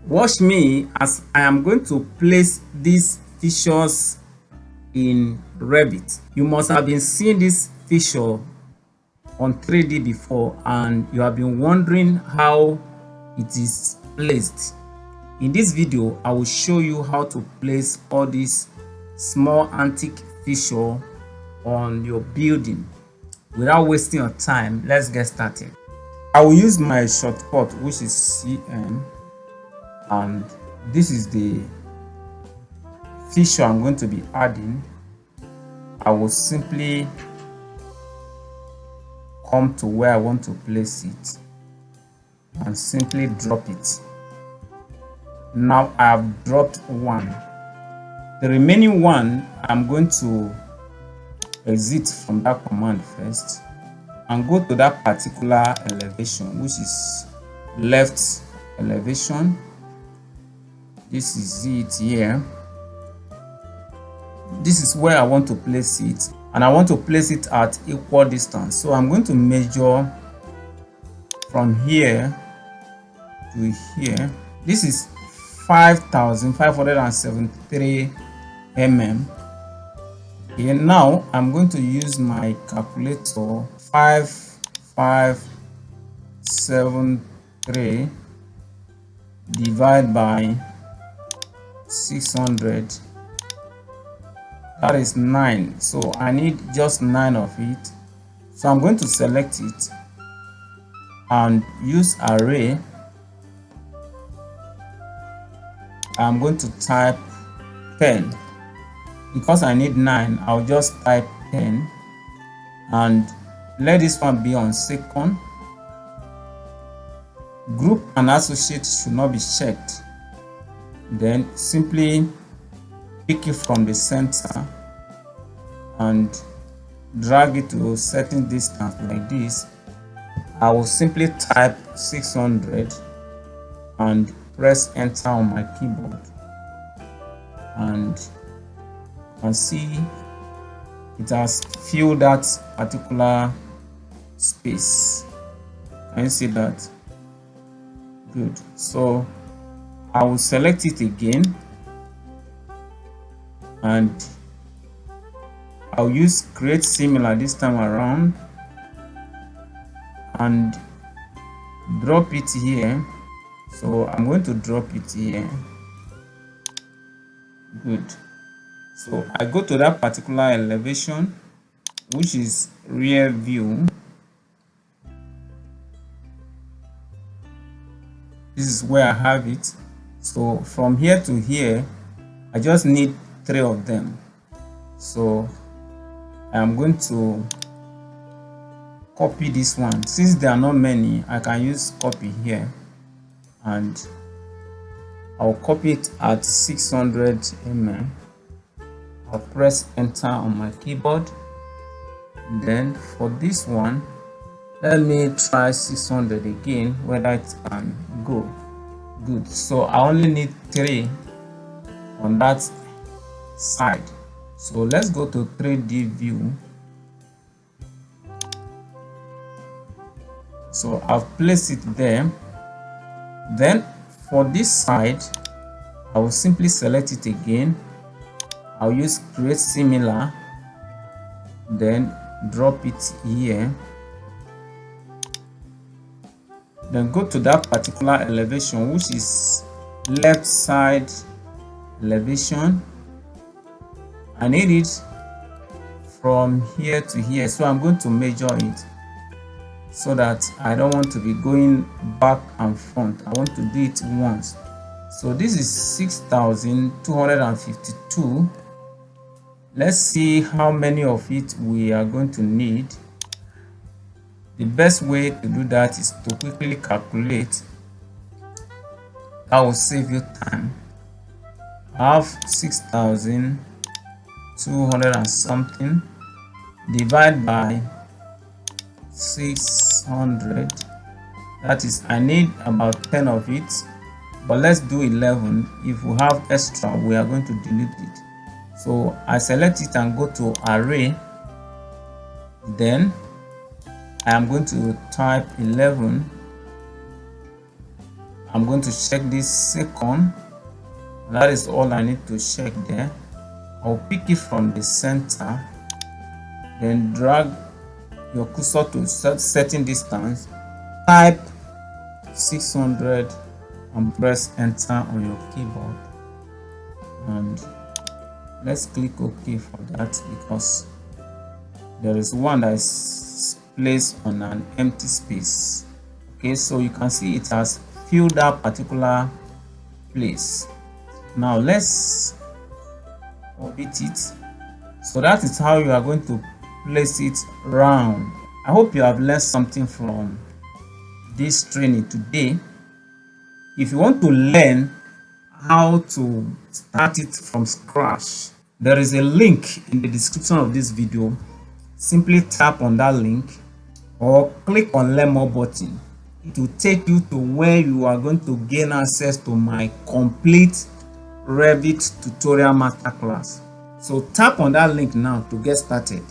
Watch me as I am going to place these fixtures in Revit. You must have been seeing this fixture on 3D before and you have been wondering how it is placed. In this video, I will show you how to place all these small antique fixture on your building. Without wasting your time, let's get started. I will use my shortcut, which is CM, and this is the fixture I'm going to be adding. I will simply come to where I want to place it and simply drop it. Now I have dropped one. The remaining one, I'm going to exit from that command first and go to that particular elevation, which is left elevation. This is it here. This is where I want to place it, and I want to place it at equal distance. So I'm going to measure from here to here. This is 5,573 mm. Here now I'm going to use my calculator. 5573 divided by 600, that is 9. So I need just 9 of it. So I'm going to select it and use array. I'm going to type 10. Because I need 9, I'll just type 10 and let this one be on second. Group and associate should not be checked. Then simply pick it from the center and drag it to a certain distance like this. I will simply type 600 and press enter on my keyboard, and you can see it has filled that particular space. Can you see that? Good. So I will select it again and I'll use create similar this time around and drop it here. So I'm going to drop it here. Good. So I go to that particular elevation, which is rear view. This is where I have it. So from here to here, I just need 3 of them. So I'm going to copy this one. Since there are not many, I can use copy here, and I'll copy it at 600 mm. I'll press enter on my keyboard. Then for this one, let me try 600 again, whether it can go. Good. So I only need 3 on that side. So let's go to 3D view. So I've placed it there. Then for this side, I will simply select it again. I'll use create similar, then drop it here. Then go to that particular elevation, which is left side elevation. I need it from here to here, so I'm going to measure it so that I don't want to be going back and front. I want to do it once. So this is 6,252. Let's see how many of it we are going to need. The best way to do that is to quickly calculate. That will save you time. I have 6,200 and something divided by 600. That is, I need about 10 of it, but let's do 11. If we have extra, we are going to delete it. So I select it and go to array. Then I am going to type 11 I'm going to check this second. That is all I need to check there. I'll pick it from the center, then drag your cursor to certain distance, type 600 and press enter on your keyboard, and let's click OK for that because there is one that is placed on an empty space. Okay, so you can see it has filled that particular place. Now let's orbit it. So that is how you are going to place it round. I hope you have learned something from this training today. If you want to learn how to start it from scratch, there is a link in the description of this video. Simply tap on that link or click on learn more button. It will take you to where you are going to gain access to my complete Revit tutorial masterclass. So tap on that link now to get started.